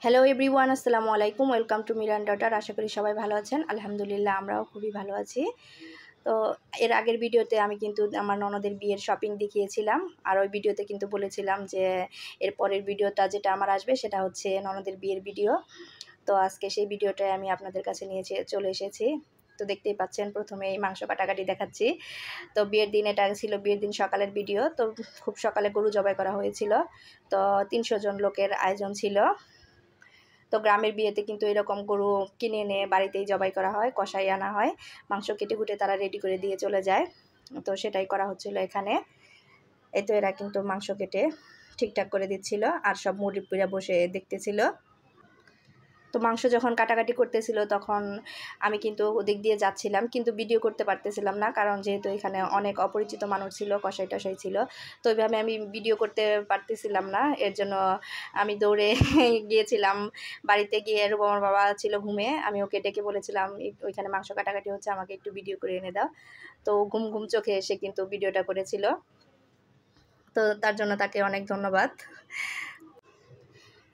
Hello everyone, আসসালামু আলাইকুম। Welcome to Miran daughter. আশা করি সবাই ভালো আছেন। আলহামদুলিল্লাহ, আমরাও খুবই ভালো আছি। তো এর আগের ভিডিওতে আমি কিন্তু আমার ননদের বিয়ের শপিং দেখিয়েছিলাম, আর ওই ভিডিওতে কিন্তু বলেছিলাম যে এর পরের ভিডিওটা যেটা আমার আসবে সেটা হচ্ছে ননদের বিয়ের ভিডিও। তো আজকে সেই ভিডিওটাই আমি আপনাদের কাছে নিয়ে চলে এসেছি। তো দেখতেই পাচ্ছেন, প্রথমে এই মাংস কাটাকাটি দেখাচ্ছি। তো বিয়ের দিন, এটা ছিল বিয়ের দিন সকালের ভিডিও। তো খুব সকালে গরু জবাই করা হয়েছিল। তো 300 জন লোকের আয়োজন ছিল। তো গ্রামের বিয়েতে কিন্তু এরকম গরু কিনে এনে বাড়িতেই জবাই করা হয়, কষাই আনা হয়, মাংস কেটে কুটে তারা রেডি করে দিয়ে চলে যায়। তো সেটাই করা হচ্ছিল এখানে। এই তো এরা কিন্তু মাংস কেটে ঠিকঠাক করে দিচ্ছিল, আর সব মুরব্বিরা বসে দেখতেছিল। তো মাংস যখন কাটাকাটি করতেছিল তখন আমি কিন্তু ওদিক দিয়ে যাচ্ছিলাম, কিন্তু ভিডিও করতে পারতেছিলাম না, কারণ যেহেতু এখানে অনেক অপরিচিত মানুষ ছিল, কষাই টষাই ছিল। তো ওইভাবে আমি ভিডিও করতে পারতেছিলাম না, এর জন্য আমি দৌড়ে গিয়েছিলাম বাড়িতে। গিয়ে আমার বাবা ছিল ঘুমে, আমি ওকে ডেকে বলেছিলাম ওইখানে মাংস কাটাকাটি হচ্ছে, আমাকে একটু ভিডিও করে এনে দাও। তো ঘুম ঘুম চোখে এসে কিন্তু ভিডিওটা করেছিল। তো তার জন্য তাকে অনেক ধন্যবাদ।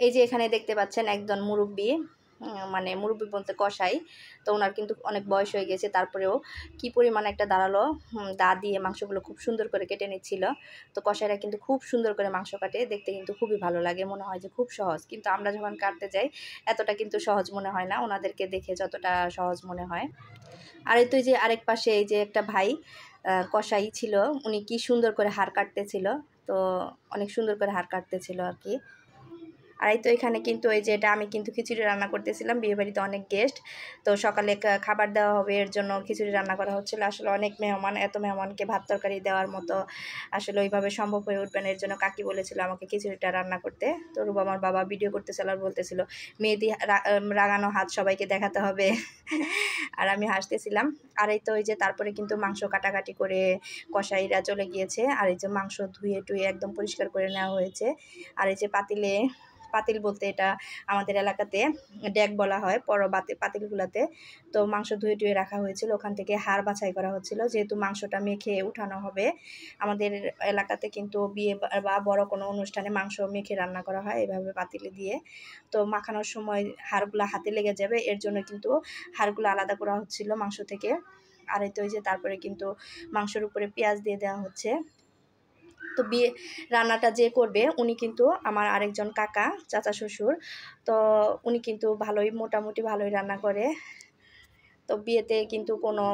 এই যে এখানে দেখতে পাচ্ছেন একজন মুরব্বি, মানে মুরব্বি বলতে কষাই। তো ওনার কিন্তু অনেক বয়স হয়ে গেছে, তারপরেও কি পরিমাণ একটা দাঁড়ালো দা দিয়ে মাংসগুলো খুব সুন্দর করে কেটে নিচ্ছিল। তো কষাইরা কিন্তু খুব সুন্দর করে মাংস কাটে, দেখতে কিন্তু খুবই ভালো লাগে, মনে হয় যে খুব সহজ, কিন্তু আমরা যখন কাটতে যাই এতটা কিন্তু সহজ মনে হয় না, ওনাদেরকে দেখে যতটা সহজ মনে হয়। আর এই তো যে আরেক পাশে এই যে একটা ভাই কষাই ছিল, উনি কি সুন্দর করে হাড় কাটতেছিল। তো অনেক সুন্দর করে হাড় কাটতেছিল আর কি। আর এই তো এখানে কিন্তু এই যে এটা আমি কিন্তু খিচুড়ি রান্না করতেছিলাম, বিয়েবাড়িতে অনেক গেস্ট। তো সকালে খাবার দেওয়া হবে, এর জন্য খিচুড়ি রান্না করা হচ্ছিল। আসলে অনেক মেহমান, এত মেহমানকে ভাত তরকারি দেওয়ার মতো আসলে ওইভাবে সম্ভব হয়ে উঠবে না, এর জন্য কাকি বলেছিল আমাকে খিচুড়িটা রান্না করতে। তো আমার বাবা ভিডিও করতেছিল আর বলতেছিল মেহেদি রাগানো হাত সবাইকে দেখাতে হবে। আর আমি হাসতেছিলাম। আর এই তো ওই যে তারপরে কিন্তু মাংস কাটাকাটি করে কষাইরা চলে গিয়েছে, আর এই যে মাংস ধুয়ে টুয়ে একদম পরিষ্কার করে নেওয়া হয়েছে। আর এই যে পাতিল বলতে এটা আমাদের এলাকাতে ড্যাক বলা হয়, পাতিলগুলোতে। তো মাংস ধুয়ে টুয়ে রাখা হয়েছিল, ওখান থেকে হাড় বাছাই করা হচ্ছিল, যেহেতু মাংসটা মেখে উঠানো হবে। আমাদের এলাকাতে কিন্তু বিয়ে বা বড় কোনো অনুষ্ঠানে মাংস মেখে রান্না করা হয় এভাবে পাতিলে দিয়ে। তো মাখানোর সময় হাড়গুলো হাতে লেগে যাবে, এর জন্য কিন্তু হাড়গুলো আলাদা করা হচ্ছিল মাংস থেকে। আর এই তো ওই যে তারপরে কিন্তু মাংসের উপরে পেঁয়াজ দিয়ে দেওয়া হচ্ছে। তো বিয়ে রান্নাটা যে করবে উনি কিন্তু আমার আরেকজন কাকা, চাচা শ্বশুর। তো উনি কিন্তু মোটামুটি ভালোই রান্না করে। তো বিয়েতে কিন্তু কোনো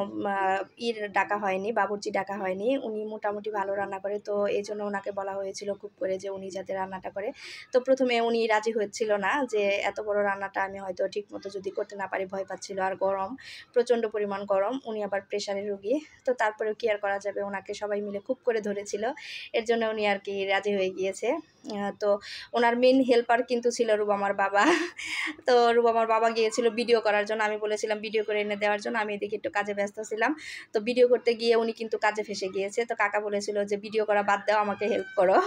ডাকা হয়নি, বাবুর্চি ডাকা হয়নি, উনি মোটামুটি ভালো রান্না করে। তো এই জন্য ওনাকে বলা হয়েছিল খুব করে যে উনি যাতে রান্নাটা করে। তো প্রথমে উনি রাজি হচ্ছিল না, যে এত বড় রান্নাটা আমি হয়তো ঠিক মতো যদি করতে না পারি, ভয় পাচ্ছিল। আর গরম, প্রচণ্ড পরিমাণ গরম, উনি আবার প্রেশারের রোগী। তো তারপরেও কি আর করা যাবে, ওনাকে সবাই মিলে খুব করে ধরেছিল, এর জন্য উনি আর কি রাজি হয়ে গিয়েছে। তো ওনার মেন হেল্পার কিন্তু ছিল রুবামার বাবা। তো রুবামার বাবা গিয়েছিল ভিডিও করার জন্য, আমি বলেছিলাম ভিডিও করে এনে দেওয়ার জন্য, আমি এদিকে একটু কাজে ব্যস্ত ছিলাম। তো ভিডিও করতে গিয়ে উনি কিন্তু কাজে ফেসে গিয়েছে। তো কাকা বলেছিল যে ভিডিও করা বাদ দাও, আমাকে হেল্প করো।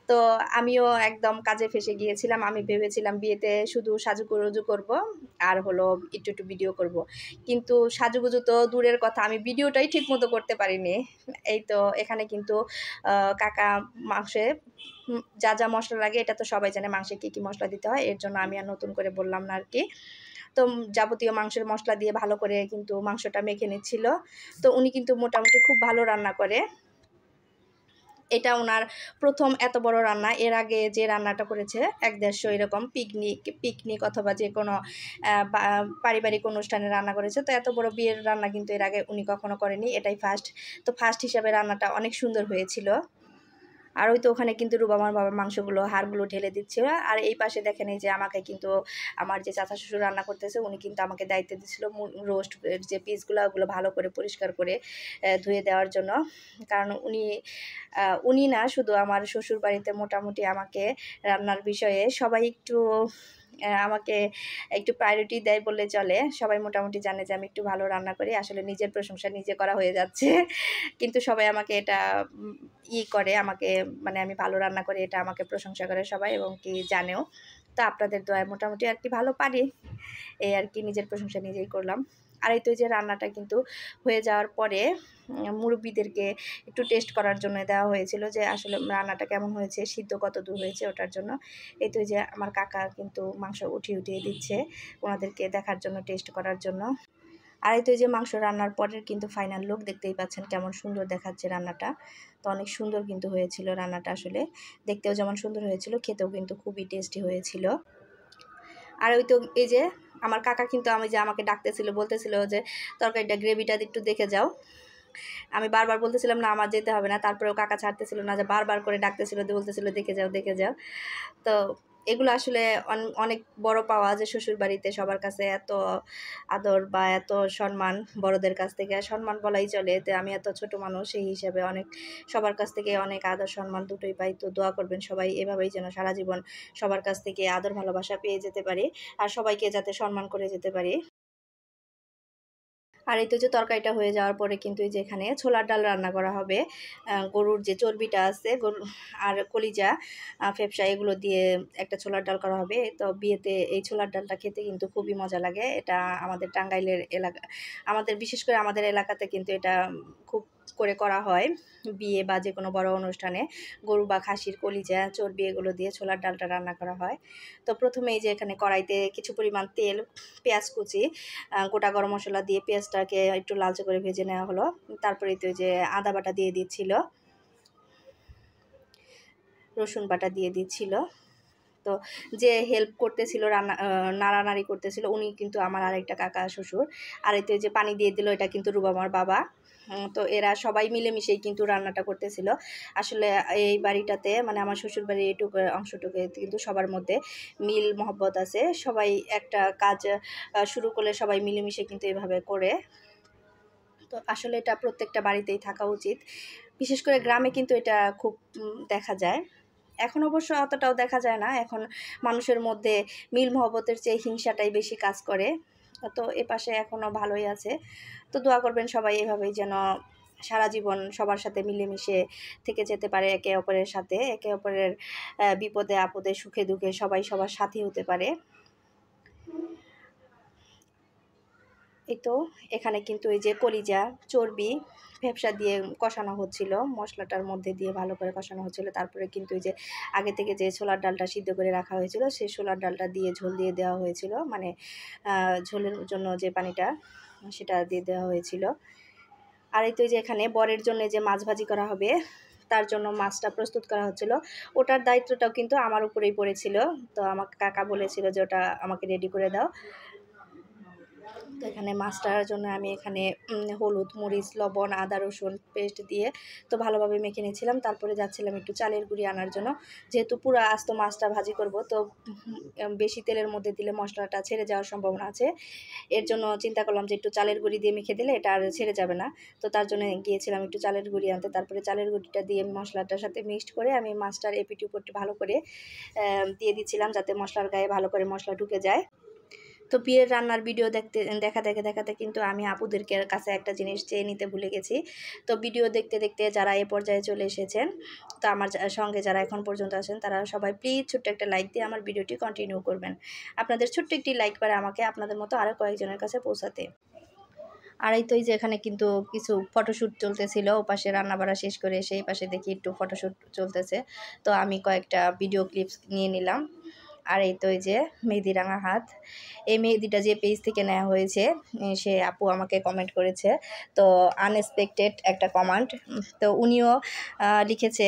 তো আমিও একদম কাজে ফেসে গিয়েছিলাম। আমি ভেবেছিলাম বিয়েতে শুধু সাজুগুজু করব আর হলো একটু একটু ভিডিও করব, কিন্তু সাজুগুজু তো দূরের কথা, আমি ভিডিওটাই ঠিক মতো করতে পারিনি। এই তো এখানে কিন্তু কাকা মাংসে যা যা মশলা লাগে এটা তো সবাই জানে, মাংসে কী কী মশলা দিতে হয়, এর জন্য আমি আর নতুন করে বললাম না আর কি। তো যাবতীয় মাংসের মশলা দিয়ে ভালো করে কিন্তু মাংসটা মেখে নিচ্ছিল। তো উনি কিন্তু মোটামুটি খুব ভালো রান্না করে। এটা ওনার প্রথম এত বড় রান্না, এর আগে যে রান্নাটা করেছে 1-150 এরকম পিকনিক অথবা যে কোনো পারিবারিক অনুষ্ঠানে রান্না করেছে। তো এত বড় বিয়ের রান্না কিন্তু এর আগে উনি কখনো করেনি, এটাই ফার্স্ট। তো ফার্স্ট হিসাবে রান্নাটা অনেক সুন্দর হয়েছিল। আর ওই তো ওখানে কিন্তু রুবামার বাবার মাংসগুলো হাড়গুলো ঢেলে দিচ্ছে। আর এই পাশে দেখেন এই যে আমাকে কিন্তু আমার যে চাচা শ্বশুর রান্না করতেছে, উনি কিন্তু আমাকে দায়িত্ব দিয়েছিল রোস্ট যে পিসগুলো ওগুলো ভালো করে পরিষ্কার করে ধুয়ে দেওয়ার জন্য। কারণ উনি না শুধু আমার শ্বশুর বাড়িতে মোটামুটি আমাকে রান্নার বিষয়ে সবাই আমাকে একটু প্রায়োরিটি দেয় বললে চলে। সবাই মোটামুটি জানে যে আমি একটু ভালো রান্না করি, আসলে নিজের প্রশংসা নিজে করা হয়ে যাচ্ছে। কিন্তু সবাই আমাকে এটা করে, আমাকে মানে আমি ভালো রান্না করি এটা আমাকে প্রশংসা করে সবাই, এবং কি জানেও। তো আপনাদের দোয়ায় মোটামুটি আর কি ভালো পারি, এই আর কি, নিজের প্রশংসা নিজেই করলাম। আর এই তো যে রান্নাটা কিন্তু হয়ে যাওয়ার পরে মুরব্বিদেরকে একটু টেস্ট করার জন্য দেওয়া হয়েছিল যে আসলে রান্নাটা কেমন হয়েছে, সিদ্ধ কত দূর হয়েছে ওটার জন্য। এই তো যে আমার কাকা কিন্তু মাংস উঠিয়ে দিচ্ছে ওনাদেরকে দেখার জন্য, টেস্ট করার জন্য। আর এই তো যে মাংস রান্নার পরের কিন্তু ফাইনাল লুক দেখতেই পাচ্ছেন কেমন সুন্দর দেখাচ্ছে রান্নাটা। তো অনেক সুন্দর কিন্তু হয়েছিল রান্নাটা, আসলে দেখতেও যেমন সুন্দর হয়েছিল, খেতেও কিন্তু খুবই টেস্টি হয়েছিল। আর ওই তো এই যে আমার কাকা কিন্তু আমাকে ডাকতেছিল, বলতেছিল যে তরকারিটা গ্রেভিটা একটু দেখে যাও। আমি বারবার বলতেছিলাম না আমার যেতে হবে না, তারপরেও কাকা ছাড়তেছিল না, যে বারবার করে ডাকতেছিল, বলতেছিল দেখে যাও দেখে যাও। তো এগুলো আসলে অনেক বড় পাওয়া, যে শ্বশুর বাড়িতে সবার কাছে এত আদর বা এত সম্মান, বড়দের কাছ থেকে সম্মান বলাই চলে। তো আমি এত ছোট মানুষ, সেই হিসাবে অনেক সবার কাছ থেকে অনেক আদর সম্মান দুটোই পাই। তো দোয়া করবেন সবাই এভাবেই যেন সারা জীবন সবার কাছ থেকে আদর ভালোবাসা পেয়ে যেতে পারি, আর সবাইকে যাতে সম্মান করে যেতে পারি। আর এই তো যে তরকারিটা হয়ে যাওয়ার পরে কিন্তু এই যে এখানে ছোলার ডাল রান্না করা হবে। গরুর যে চর্বিটা আছে, গরু আর কলিজা, ফেফসা, এগুলো দিয়ে একটা ছোলার ডাল করা হবে। তো বিয়েতে এই ছোলার ডালটা খেতে কিন্তু খুবই মজা লাগে। এটা আমাদের টাঙ্গাইলের এলাকা, আমাদের বিশেষ করে আমাদের এলাকাতে কিন্তু এটা খুব করে করা হয় বিয়ে বা যে কোনো বড় অনুষ্ঠানে। গরু বা খাসির কলিজা, চর্বি, এগুলো দিয়ে ছোলার ডালটা রান্না করা হয়। তো প্রথমে এই যে এখানে কড়াইতে কিছু পরিমাণ তেল, পেঁয়াজ কুচি, গোটা গরম মশলা দিয়ে পেঁয়াজটাকে একটু লালচে করে ভেজে নেওয়া হলো। তারপরে তো যে আদা বাটা দিয়ে দিচ্ছিল, রসুন বাটা দিয়ে দিচ্ছিল। তো যে হেল্প করতেছিল, নাড়ানাড়ি করতেছিল, উনি কিন্তু আমার আরেকটা কাকা শ্বশুর। আর এই তো যে পানি দিয়ে দিল, এটা কিন্তু রুবামার বাবা। তো এরা সবাই মিলেমিশেই কিন্তু রান্নাটা করতেছিল। আসলে এই বাড়িটাতে, মানে আমার শ্বশুর বাড়ির এইটুকু অংশটুকু কিন্তু সবার মধ্যে মিল মহব্বত আছে। সবাই একটা কাজ শুরু করলে সবাই মিলেমিশে কিন্তু এভাবে করে। তো আসলে এটা প্রত্যেকটা বাড়িতেই থাকা উচিত, বিশেষ করে গ্রামে কিন্তু এটা খুব দেখা যায়। এখন অবশ্য অতটাও দেখা যায় না, এখন মানুষের মধ্যে মিল মহব্বতের চেয়ে হিংসাটাই বেশি কাজ করে। তো এপাশে এখনও ভালোই আছে। তো দোয়া করবেন সবাই এভাবেই যেন সারা জীবন সবার সাথে মিলেমিশে থেকে যেতে পারে, একে অপরের সাথে, একে অপরের বিপদে আপদে সুখে দুঃখে সবাই সবার সাথী হতে পারে। এই তো এখানে কিন্তু এই যে কলিজা, চর্বি, ভ্যাপসা দিয়ে কষানো হচ্ছিল, মশলাটার মধ্যে দিয়ে ভালো করে কষানো হচ্ছিল। তারপরে কিন্তু এই যে আগে থেকে যে ছোলার ডালটা সিদ্ধ করে রাখা হয়েছিল, সেই ছোলার ডালটা দিয়ে ঝোল দিয়ে দেওয়া হয়েছিল, মানে ঝোলের জন্য যে পানিটা সেটা দিয়ে দেওয়া হয়েছিল। আর এই তো যে এখানে বরের জন্য যে মাছ ভাজি করা হবে, তার জন্য মাছটা প্রস্তুত করা হচ্ছিল। ওটার দায়িত্বটাও কিন্তু আমার উপরেই পড়েছিল। তো আমাকে কাকা বলেছিল যে ওটা আমাকে রেডি করে দাও। তো এখানে মাছটার জন্য আমি এখানে হলুদ, মরিচ, লবণ, আদা রসুন পেস্ট দিয়ে তো ভালোভাবে মেখে নিয়েছিলাম। তারপরে যাচ্ছিলাম একটু চালের গুঁড়ি আনার জন্য, যেহেতু পুরো আস্ত মাছটা ভাজি করব, তো বেশি তেলের মধ্যে দিলে মশলাটা ছেড়ে যাওয়ার সম্ভাবনা আছে। এর জন্য চিন্তা করলাম যে একটু চালের গুঁড়ি দিয়ে মেখে দিলে এটা আর ছেড়ে যাবে না। তো তার জন্য গিয়েছিলাম একটু চালের গুঁড়ি আনতে। তারপরে চালের গুঁড়িটা দিয়ে মশলাটার সাথে মিক্সড করে আমি মাছটার এপিঠ ওপিঠ ভালো করে দিয়ে দিচ্ছিলাম, যাতে মশলার গায়ে ভালো করে মশলা ঢুকে যায়। তো বিয়ের রান্নার ভিডিও দেখাতে কিন্তু আমি আপুদেরকে কাছে একটা জিনিস চেয়ে নিতে ভুলে গেছি। তো ভিডিও দেখতে দেখতে যারা এ পর্যায়ে চলে এসেছেন, তো আমার সঙ্গে যারা এখন পর্যন্ত আছেন, তারা সবাই প্লিজ ছোট্ট একটা লাইক দিয়ে আমার ভিডিওটি কন্টিনিউ করবেন। আপনাদের ছোট্ট একটি লাইক পারে আমাকে আপনাদের মতো আরও কয়েকজনের কাছে পৌঁছাতে। আর এই তো এই যে এখানে কিন্তু কিছু ফটোশ্যুট চলতেছিল, ওপাশে রান্নাবাড়া শেষ করে এসে এই পাশে দেখি একটু ফটোশ্যুট চলতেছে। তো আমি কয়েকটা ভিডিও ক্লিপস নিয়ে নিলাম। আর এই তো এই যে মেহেদি রাঙা হাত, এই মেহেদিটা যে পেজ থেকে নেওয়া হয়েছে, সে আপু আমাকে কমেন্ট করেছে। তো আনএক্সপেক্টেড একটা কমেন্ট। তো উনিও লিখেছে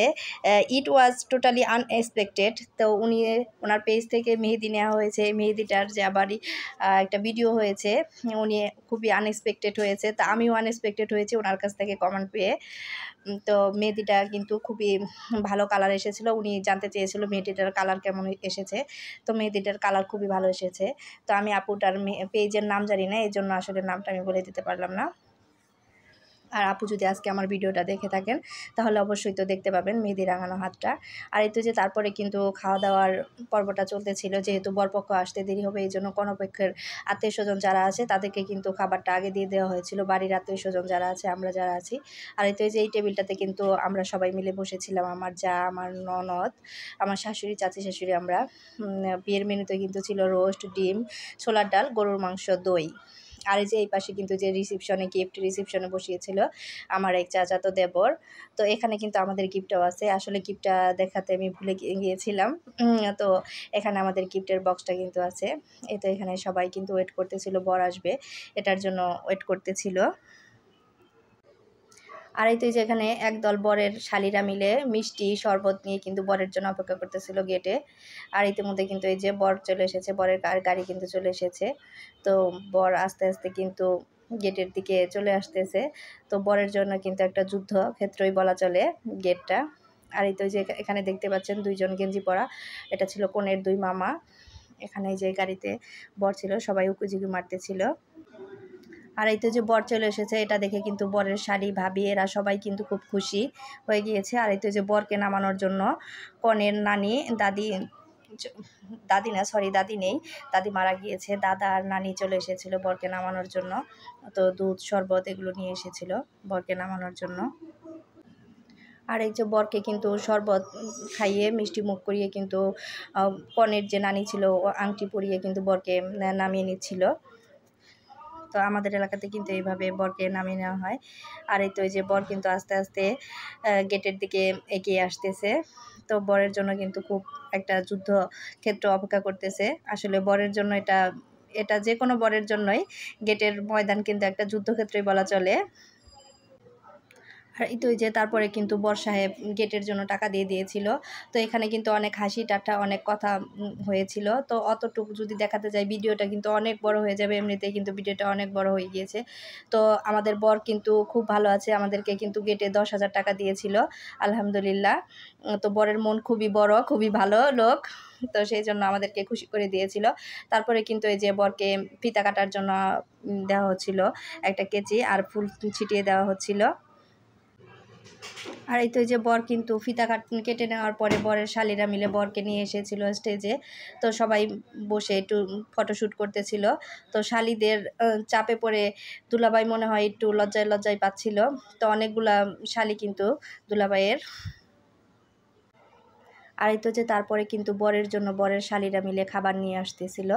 ইট ওয়াজ টোটালি আনএক্সপেক্টেড। তো উনি ওনার পেজ থেকে মেহেদি নেওয়া হয়েছে, মেহেদিটার যে আবারই একটা ভিডিও হয়েছে, উনি খুবই আনএক্সপেক্টেড হয়েছে। তা আমিও আনএক্সপেক্টেড হয়েছি ওনার কাছ থেকে কমেন্ট পেয়ে। তো মেহেদিটা কিন্তু খুবই ভালো কালার এসেছিলো। উনি জানতে চেয়েছিল মেহেদিটার কালার কেমন এসেছে। তো মেহেদিটার কালার খুবই ভালো এসেছে। তো আমি আপুটার পেজের নাম জানি না, এই জন্য আসলে নামটা আমি বলে দিতে পারলাম না। আর আপু যদি আজকে আমার ভিডিওটা দেখে থাকেন, তাহলে অবশ্যই তো দেখতে পাবেন মেহেদি রাঙানো হাতটা। আর এই তো যে তারপরে কিন্তু খাওয়া দাওয়ার পর্বটা চলতেছিল, যেহেতু বরপক্ষ আসতে দেরি হবে, এই জন্য কনেপক্ষের আত্মীয় স্বজন যারা আছে তাদেরকে কিন্তু খাবারটা আগে দিয়ে দেওয়া হয়েছিল, বাড়ির আত্মীয় স্বজন যারা আছে, আমরা যারা আছি। আর এই তো যে এই টেবিলটাতে কিন্তু আমরা সবাই মিলে বসেছিলাম, আমার যা, আমার ননদ, আমার শাশুড়ি, চাচি শাশুড়ি। আমরা বিয়ের মেনুতে কিন্তু ছিল রোস্ট, ডিম, ছোলার ডাল, গরুর মাংস, দই। আর এই যে এই পাশে কিন্তু যে গিফট রিসিপশনে বসিয়েছিল আমার এক চাচাতো দেবর। তো এখানে কিন্তু আমাদের গিফটও আছে, আসলে গিফটটা দেখাতে আমি ভুলে গিয়েছিলাম। তো এখানে আমাদের গিফটের বক্সটা কিন্তু আছে। এই তো এখানে সবাই কিন্তু ওয়েট করতেছিল, বর আসবে এটার জন্য ওয়েট করতেছিল। আর এই তো যে এখানে একদল বরের শালীরা মিলে মিষ্টি শরবত নিয়ে কিন্তু বরের জন্য অপেক্ষা করতেছিল গেটে। আর ইতিমধ্যে কিন্তু এই যে বর চলে এসেছে, বরের গাড়ি কিন্তু চলে এসেছে। তো বর আস্তে আস্তে কিন্তু গেটের দিকে চলে আসতেছে। তো বরের জন্য কিন্তু একটা যুদ্ধ ক্ষেত্রই বলা চলে গেটটা। আর এই তো যে এখানে দেখতে পাচ্ছেন দুইজন গেঞ্জি পরা, এটা ছিল কনের দুই মামা। এখানে যে গাড়িতে বর ছিল সবাই উকুঝুঁকি মারতেছিল। আর এই তো যে বর চলে এসেছে, এটা দেখে কিন্তু বরের শাড়ি ভাবি এরা সবাই কিন্তু খুব খুশি হয়ে গিয়েছে। আর এই তো যে বরকে নামানোর জন্য কনের নানি দাদি না, সরি দাদি নেই, দাদি মারা গিয়েছে, দাদা আর নানি চলে এসেছিল বরকে নামানোর জন্য। তো দুধ শরবত এগুলো নিয়ে এসেছিল বরকে নামানোর জন্য। আর এই যে বরকে কিন্তু শরবত খাইয়ে মিষ্টি মুখ করিয়ে কিন্তু কনের যে নানি ছিল ও আংটি পরিয়ে কিন্তু বরকে নামিয়ে নিচ্ছিল। তো আমাদের এলাকাতে কিন্তু এইভাবে বরকে নামিয়ে নেওয়া হয়। আর এই তো এই যে বর কিন্তু আস্তে আস্তে গেটের দিকে এগিয়ে আসতেছে। তো বরের জন্য কিন্তু খুব একটা যুদ্ধ ক্ষেত্র অপেক্ষা করতেছে। আসলে বরের জন্য এটা যে কোনো বরের জন্যই গেটের ময়দান কিন্তু একটা যুদ্ধক্ষেত্রই বলা চলে। আর এই তো যে তারপরে কিন্তু বর সাহেব গেটের জন্য টাকা দিয়ে দিয়েছিল। তো এখানে কিন্তু অনেক হাসি ঠাট্টা অনেক কথা হয়েছিল। তো অতটুকু যদি দেখাতে যাই ভিডিওটা কিন্তু অনেক বড় হয়ে যাবে, এমনিতেই কিন্তু ভিডিওটা অনেক বড় হয়ে গিয়েছে। তো আমাদের বর কিন্তু খুব ভালো আছে, আমাদেরকে কিন্তু গেটে 10,000 টাকা দিয়েছিল আলহামদুলিল্লাহ। তো বরের মন খুবই বড়, খুবই ভালো লোক, তো সেই জন্য আমাদেরকে খুশি করে দিয়েছিল। তারপরে কিন্তু এই যে বরকে ফিতা কাটার জন্য দেওয়া হচ্ছিল একটা কেচি, আর ফুল ছিটিয়ে দেওয়া হচ্ছিল। আর এই তো যে বর কিন্তু ফিতা কেটে নেওয়ার পরে বরের শালীরা মিলে বরকে নিয়ে এসেছিল স্টেজে। তো সবাই বসে একটু ফটোশ্যুট করতেছিল। তো শালীদের চাপে পড়ে দুলাভাই মনে হয় একটু লজ্জায় পাচ্ছিল। তো অনেকগুলা শালী কিন্তু দুলাভাইয়ের। আর এই তো যে তারপরে কিন্তু বরের জন্য বরের শালীরা মিলে খাবার নিয়ে আসতেছিল।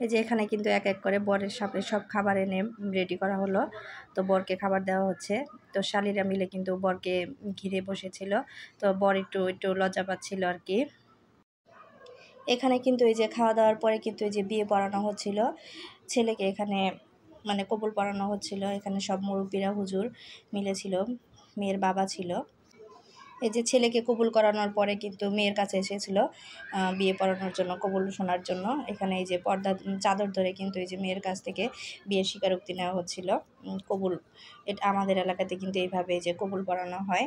এই যে এখানে কিন্তু এক এক করে বরের সামনে সব খাবার এনে রেডি করা হলো। তো বরকে খাবার দেওয়া হচ্ছে। তো শালীরা মিলে কিন্তু বরকে ঘিরে বসেছিল। তো বর একটু লজ্জা পাচ্ছিল আর কি। এখানে কিন্তু এই যে খাওয়া দাওয়ার পরে কিন্তু এই যে বিয়ে পড়ানো হচ্ছিল ছেলেকে, এখানে মানে কবুল পড়ানো হচ্ছিল। এখানে সব মুরব্বীরা হুজুর মিলেছিল, মেয়ের বাবা ছিল। এই যে ছেলেকে কবুল করানোর পরে কিন্তু মেয়ের কাছে এসেছিল বিয়ে পড়ানোর জন্য, কবুল শোনার জন্য। এখানে এই যে পর্দা চাদর ধরে কিন্তু এই যে মেয়ের কাছ থেকে বিয়ের স্বীকারোক্তি নেওয়া হচ্ছিল। কবুল এটা আমাদের এলাকাতে কিন্তু এইভাবে যে কবুল পড়ানো হয়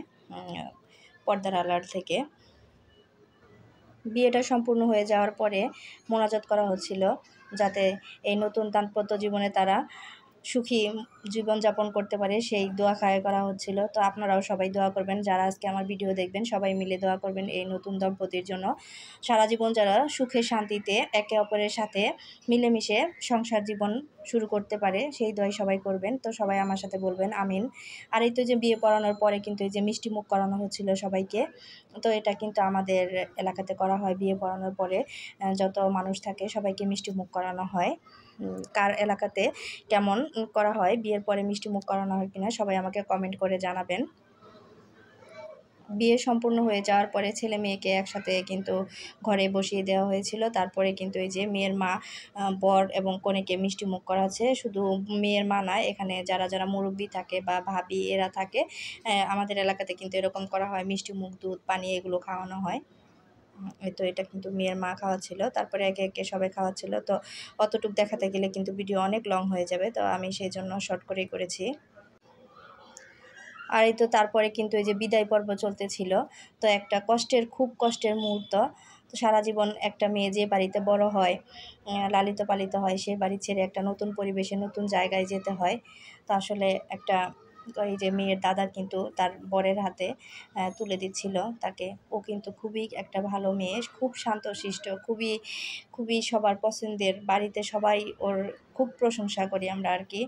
পর্দার আড়াল থেকে। বিয়েটা সম্পূর্ণ হয়ে যাওয়ার পরে মোনাজাত করা হচ্ছিল যাতে এই নতুন দাম্পত্য জীবনে তারা সুখী জীবনযাপন করতে পারে, সেই দোয়া খায় করা হচ্ছিল। তো আপনারাও সবাই দোয়া করবেন, যারা আজকে আমার ভিডিও দেখবেন সবাই মিলে দোয়া করবেন এই নতুন দম্পতির জন্য, সারা জীবন যারা সুখে শান্তিতে একে অপরের সাথে মিলেমিশে সংসার জীবন শুরু করতে পারে, সেই দোয়াই সবাই করবেন। তো সবাই আমার সাথে বলবেন আমিন। আর এই তো যে বিয়ে পড়ানোর পরে কিন্তু এই যে মিষ্টি মুখ করানো হচ্ছিল সবাইকে। তো এটা কিন্তু আমাদের এলাকাতে করা হয়, বিয়ে পড়ানোর পরে যত মানুষ থাকে সবাইকে মিষ্টি মুখ করানো হয়। কার এলাকাতে কেমন করা হয়, বিয়ের পরে মিষ্টি মুখ করানো হয় কিনা সবাই আমাকে কমেন্ট করে জানাবেন। বিয়ে সম্পূর্ণ হয়ে যাওয়ার পরে ছেলে মেয়েকে একসাথে কিন্তু ঘরে বসিয়ে দেওয়া হয়েছিল। তারপরে কিন্তু এই যে মেয়ের মা বর এবং কনেকে মিষ্টি মুখ করাচ্ছে। শুধু মেয়ের মা নয়, এখানে যারা মুরব্বি থাকে বা ভাবি এরা থাকে, আমাদের এলাকাতে কিন্তু এরকম করা হয়, মিষ্টি মুখ দুধ পানি এগুলো খাওয়ানো হয়। তো এটা কিন্তু মেয়ের মা খাওয়াচ্ছিল, তারপরে একে একে সবাই খাওয়াচ্ছিল। তো অতটুক দেখাতে গেলে কিন্তু ভিডিও অনেক লং হয়ে যাবে, তো আমি সেই জন্য শর্ট করেই করেছি। আর এই তো তারপরে কিন্তু এই যে বিদায় পর্ব চলতেছিল। তো একটা খুব কষ্টের মুহূর্ত। তো সারা জীবন একটা মেয়ে যে বাড়িতে বড় হয়, লালিত পালিত হয়, সে বাড়ি ছেড়ে একটা নতুন পরিবেশে নতুন জায়গায় যেতে হয়। তো আসলে একটা এই যে মেয়ের দাদা কিন্তু তার বরের হাতে তুলে দিচ্ছিল তাকে। ও কিন্তু খুবই একটা ভালো মেয়ে, খুব শান্তশিষ্ট, খুবই খুবই সবার পছন্দের, বাড়িতে সবাই ওর খুব প্রশংসা করি আমরা আর কি।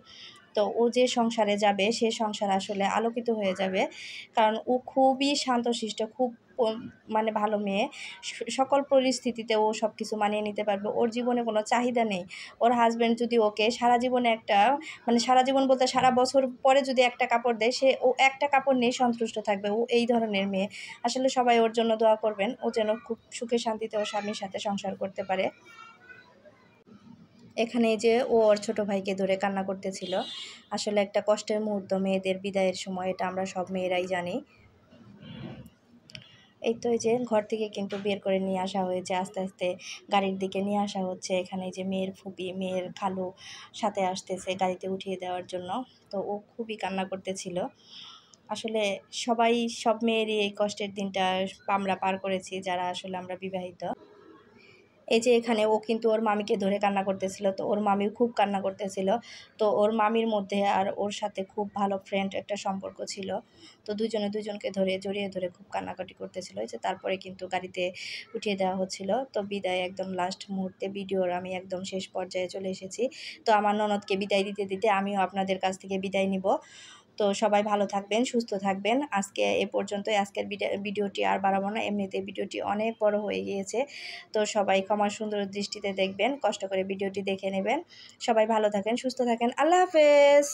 তো ও যে সংসারে যাবে সে সংসার আসলে আলোকিত হয়ে যাবে, কারণ ও খুবই শান্তশিষ্ট, খুব মানে ভালো মেয়ে, সকল পরিস্থিতিতে ও সব কিছু মানিয়ে নিতে পারবে। ওর জীবনে কোনো চাহিদা নেই। ওর হাজব্যান্ড যদি ওকে সারা জীবনে একটা মানে সারা জীবন বলতে সারা বছর পরে যদি একটা কাপড় দেয়, ও একটা কাপড় নিয়ে সন্তুষ্ট থাকবে। ও এই ধরনের মেয়ে। আসলে সবাই ওর জন্য দোয়া করবেন, ও যেন খুব সুখে শান্তিতে ওর স্বামীর সাথে সংসার করতে পারে। এখানে যে ও ওর ছোট ভাইকে ধরে কান্না করতেছিল। আসলে একটা কষ্টের মুহূর্ত মেয়েদের বিদায়ের সময়, এটা আমরা সব মেয়েরাই জানি। এই তো এই যে ঘর থেকে কিন্তু বের করে নিয়ে আসা হয়েছে, আস্তে আস্তে গাড়ির দিকে নিয়ে আসা হচ্ছে। এখানে যে মেয়ের ফুপি, মেয়ের খালু সাথে আসতেছে গাড়িতে উঠিয়ে দেওয়ার জন্য। তো ও খুবই কান্না করতেছিল। আসলে সবাই, সব মেয়েরই এই কষ্টের দিনটা আমরা পার করেছি, যারা আসলে আমরা বিবাহিত। এই যে এখানে ও কিন্তু ওর মামিকে ধরে কান্না করতেছিল, তো ওর মামিও খুব কান্না করতেছিল। তো ওর মামির মধ্যে আর ওর সাথে খুব ভালো ফ্রেন্ড একটা সম্পর্ক ছিল। তো দুজনে দুজনকে ধরে জড়িয়ে ধরে খুব কান্নাকাটি করতেছিল। এই যে তারপরে কিন্তু গাড়িতে উঠিয়ে দেওয়া হচ্ছিল। তো বিদায় একদম লাস্ট মুহূর্তে, ভিডিওর আমি একদম শেষ পর্যায়ে চলে এসেছি। তো আমার ননদকে বিদায় দিতে দিতে আমিও আপনাদের কাছ থেকে বিদায় নিব। তো সবাই ভালো থাকবেন, সুস্থ থাকবেন। আজকে এ পর্যন্তই। আজকের ভিডিওটি আর বাড়াবো না, এমনিতে ভিডিওটি অনেক বড় হয়ে গিয়েছে। তো সবাই ক্ষমা সুন্দর দৃষ্টিতে দেখবেন, কষ্ট করে ভিডিওটি দেখে নেবেন। সবাই ভালো থাকেন, সুস্থ থাকেন। আল্লাহ হাফেজ।